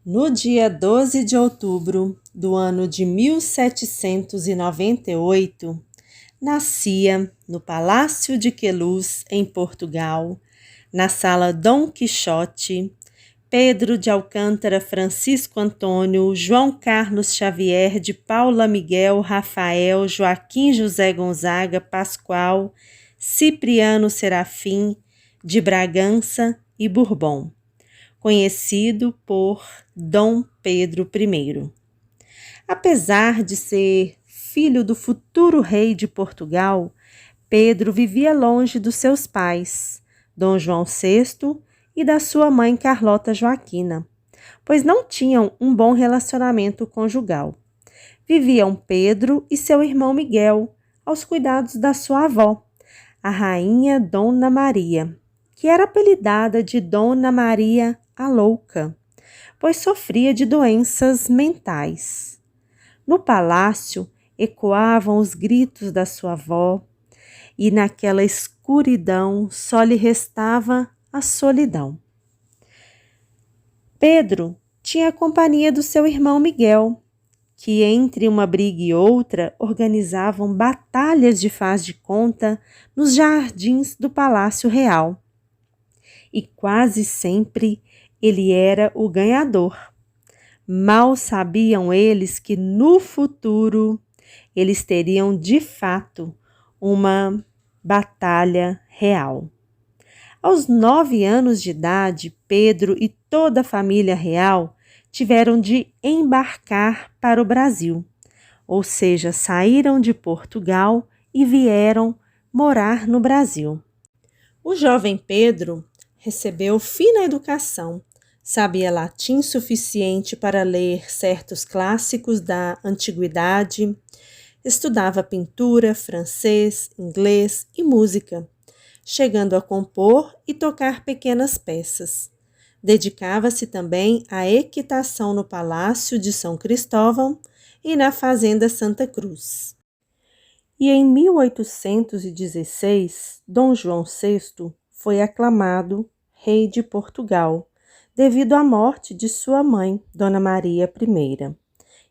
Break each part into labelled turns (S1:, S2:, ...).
S1: No dia 12 de outubro do ano de 1798, nascia no Palácio de Queluz, em Portugal, na Sala Dom Quixote, Pedro de Alcântara, Francisco Antônio, João Carlos Xavier, de Paula Miguel, Rafael, Joaquim José Gonzaga, Pascoal, Cipriano Serafim, de Bragança e Bourbon, conhecido por Dom Pedro I. Apesar de ser filho do futuro rei de Portugal, Pedro vivia longe dos seus pais, Dom João VI, e da sua mãe Carlota Joaquina, pois não tinham um bom relacionamento conjugal. Viviam Pedro e seu irmão Miguel aos cuidados da sua avó, a rainha Dona Maria, que era apelidada de Dona Maria a Louca, pois sofria de doenças mentais. No palácio ecoavam os gritos da sua avó, e naquela escuridão só lhe restava a solidão. Pedro tinha a companhia do seu irmão Miguel, que entre uma briga e outra organizavam batalhas de faz de conta nos jardins do Palácio Real. E quase sempre ele era o ganhador. Mal sabiam eles que no futuro eles teriam de fato uma batalha real. Aos 9 anos de idade, Pedro e toda a família real tiveram de embarcar para o Brasil, ou seja, saíram de Portugal e vieram morar no Brasil. O jovem Pedro recebeu fina educação, sabia latim suficiente para ler certos clássicos da antiguidade, estudava pintura, francês, inglês e música, chegando a compor e tocar pequenas peças. Dedicava-se também à equitação no Palácio de São Cristóvão e na Fazenda Santa Cruz. E em 1816, Dom João VI foi aclamado rei de Portugal, devido à morte de sua mãe, Dona Maria I.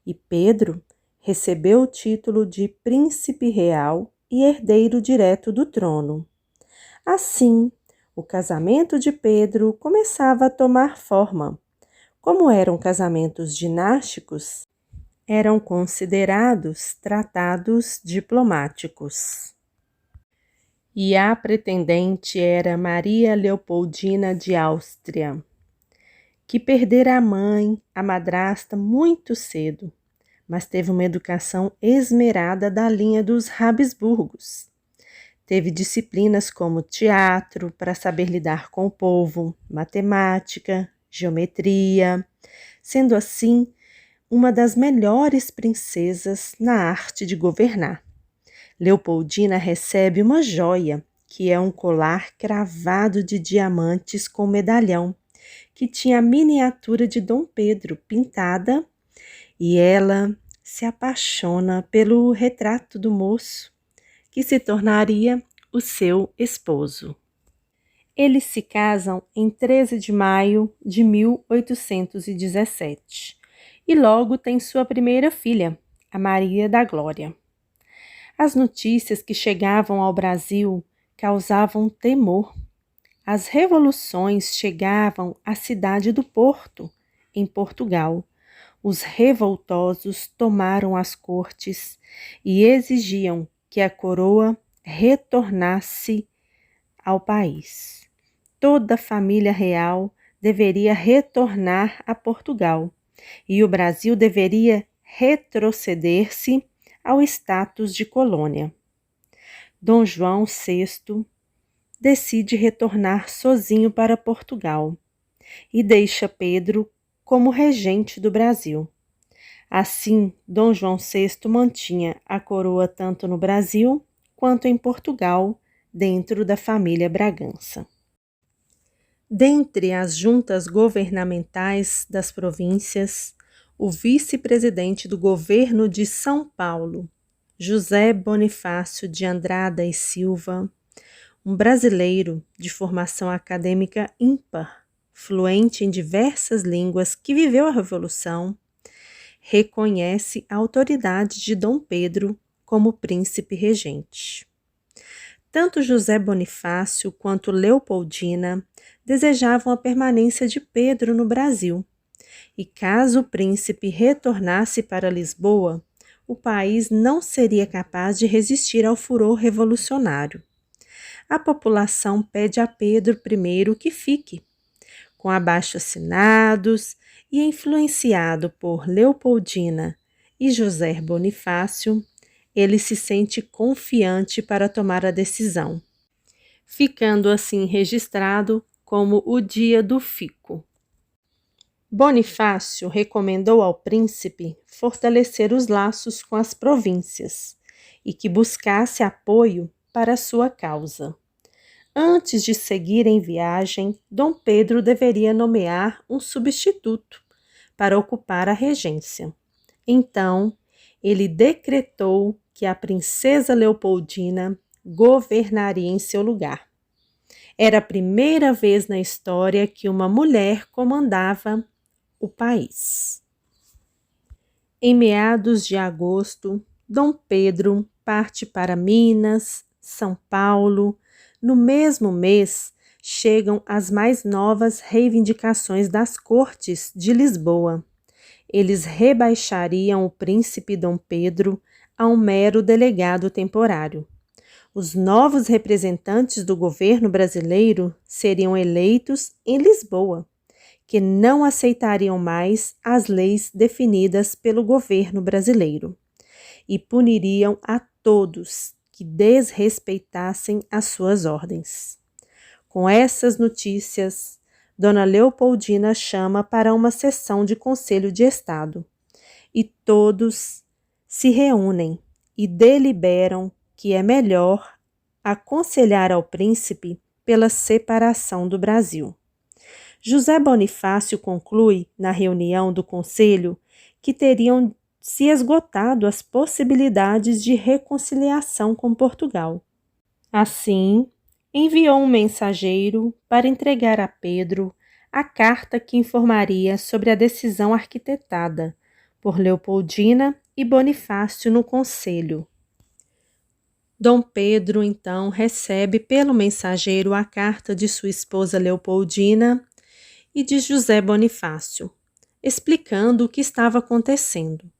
S1: E Pedro recebeu o título de príncipe real e herdeiro direto do trono. Assim, o casamento de Pedro começava a tomar forma. Como eram casamentos dinásticos, eram considerados tratados diplomáticos. E a pretendente era Maria Leopoldina de Áustria, que perdera a mãe, a madrasta, muito cedo, mas teve uma educação esmerada da linha dos Habsburgos. Teve disciplinas como teatro para saber lidar com o povo, matemática, geometria, sendo assim uma das melhores princesas na arte de governar. Leopoldina recebe uma joia, que é um colar cravado de diamantes com medalhão, que tinha a miniatura de Dom Pedro pintada, e ela se apaixona pelo retrato do moço, que se tornaria o seu esposo. Eles se casam em 13 de maio de 1817 e logo tem sua primeira filha, a Maria da Glória. As notícias que chegavam ao Brasil causavam temor. As revoluções chegavam à cidade do Porto, em Portugal. Os revoltosos tomaram as cortes e exigiam que a coroa retornasse ao país. Toda a família real deveria retornar a Portugal e o Brasil deveria retroceder-se ao status de colônia. Dom João VI decide retornar sozinho para Portugal e deixa Pedro como regente do Brasil. Assim, Dom João VI mantinha a coroa tanto no Brasil quanto em Portugal, dentro da família Bragança. Dentre as juntas governamentais das províncias, o vice-presidente do governo de São Paulo, José Bonifácio de Andrada e Silva, um brasileiro de formação acadêmica ímpar, fluente em diversas línguas que viveu a Revolução, reconhece a autoridade de Dom Pedro como príncipe regente. Tanto José Bonifácio quanto Leopoldina desejavam a permanência de Pedro no Brasil, e caso o príncipe retornasse para Lisboa, o país não seria capaz de resistir ao furor revolucionário. A população pede a Pedro I que fique. Com abaixo-assinados e influenciado por Leopoldina e José Bonifácio, ele se sente confiante para tomar a decisão, ficando assim registrado como o dia do fico. Bonifácio recomendou ao príncipe fortalecer os laços com as províncias e que buscasse apoio para sua causa. Antes de seguir em viagem, Dom Pedro deveria nomear um substituto para ocupar a regência. Então, ele decretou que a princesa Leopoldina governaria em seu lugar. Era a primeira vez na história que uma mulher comandava o país. Em meados de agosto, Dom Pedro parte para Minas, São Paulo. No mesmo mês, chegam as mais novas reivindicações das cortes de Lisboa. Eles rebaixariam o príncipe Dom Pedro a um mero delegado temporário. Os novos representantes do governo brasileiro seriam eleitos em Lisboa, que não aceitariam mais as leis definidas pelo governo brasileiro e puniriam a todos que desrespeitassem as suas ordens. Com essas notícias, Dona Leopoldina chama para uma sessão de Conselho de Estado e todos se reúnem e deliberam que é melhor aconselhar ao príncipe pela separação do Brasil. José Bonifácio conclui, na reunião do Conselho, que teriam se esgotado as possibilidades de reconciliação com Portugal. Assim, enviou um mensageiro para entregar a Pedro a carta que informaria sobre a decisão arquitetada por Leopoldina e Bonifácio no Conselho. Dom Pedro, então, recebe pelo mensageiro a carta de sua esposa Leopoldina e de José Bonifácio, explicando o que estava acontecendo.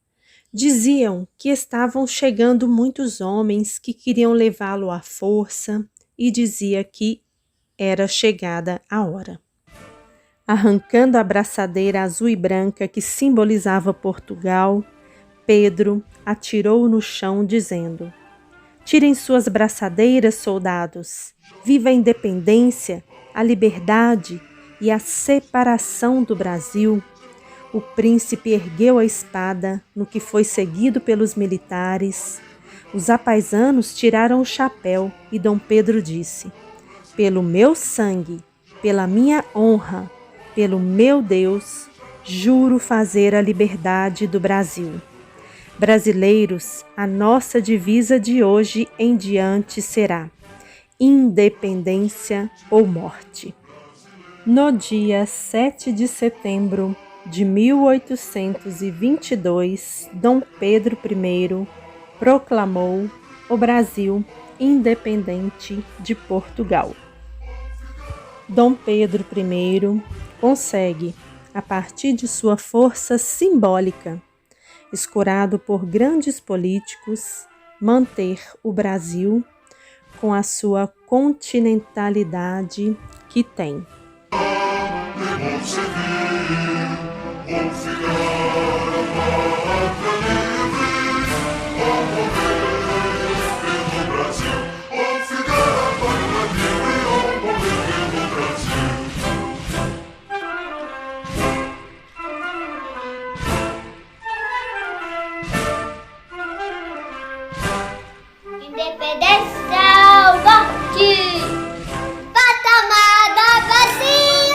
S1: Diziam que estavam chegando muitos homens que queriam levá-lo à força e dizia que era chegada a hora. Arrancando a braçadeira azul e branca que simbolizava Portugal, Pedro atirou no chão dizendo: "Tirem suas braçadeiras, soldados! Viva a independência, a liberdade e a separação do Brasil!" O príncipe ergueu a espada, no que foi seguido pelos militares. Os apaisanos tiraram o chapéu e Dom Pedro disse: "Pelo meu sangue, pela minha honra, pelo meu Deus, juro fazer a liberdade do Brasil. Brasileiros, a nossa divisa de hoje em diante será independência ou morte." No dia 7 de setembro de 1822, Dom Pedro I proclamou o Brasil independente de Portugal. Dom Pedro I consegue, a partir de sua força simbólica, escorado por grandes políticos, manter o Brasil com a sua continentalidade que tem.
S2: Independência ou morte! Pátria amada, Brasil!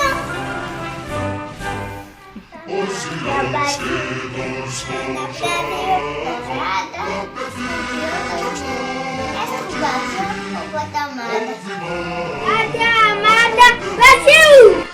S2: Brasil, Pátria amada, Brasil!